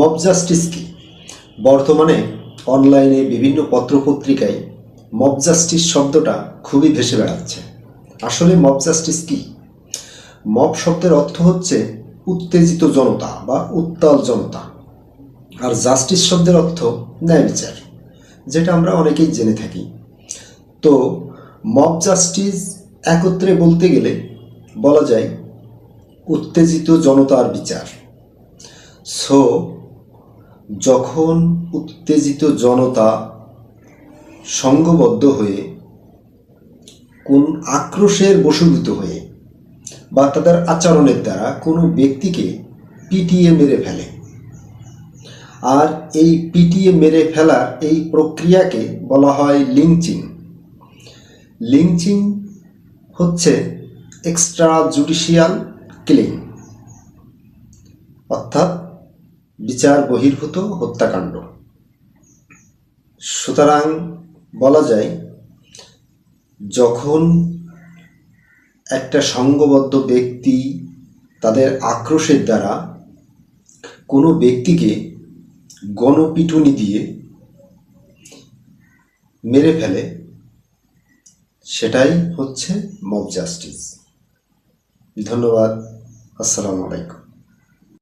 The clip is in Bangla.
মব জাস্টিস কি? বর্তমানে অনলাইনে বিভিন্ন পত্রপত্রিকায় মব জাস্টিস শব্দটা খুবই ভেসে বেড়াচ্ছে। আসলে মব জাস্টিস কি? মব শব্দের অর্থ হচ্ছে উত্তেজিত জনতা বা উত্তাল জনতা, আর জাস্টিস শব্দের অর্থ ন্যায় বিচার, যেটা আমরা অনেকেই জেনে থাকি। তো মব জাস্টিস একত্রে বলতে গেলে বলা যায় উত্তেজিত জনতার বিচার। সো যখন উত্তেজিত জনতা সংঘবদ্ধ হয়ে কোন আক্রোশের বশীভূত হয়ে বা তাদের আচরণের দ্বারা কোনো ব্যক্তিকে পিটিয়ে মেরে ফেলে, আর এই পিটিয়ে মেরে ফেলার এই প্রক্রিয়াকে বলা হয় লিঞ্চিং। লিঞ্চিং হচ্ছে এক্সট্রা জুডিশিয়াল কিলিং, অর্থাৎ বিচার বহির্ভূত হত্যাকাণ্ড। সুতরাং বলা যায় যখন একটা সংঘবদ্ধ ব্যক্তি তাদের আক্রোশের দ্বারা কোনো ব্যক্তিকে গণপিটুনি দিয়ে মেরে ফেলে, সেটাই হচ্ছে মব জাস্টিস। ধন্যবাদ। আসসালামু আলাইকুম।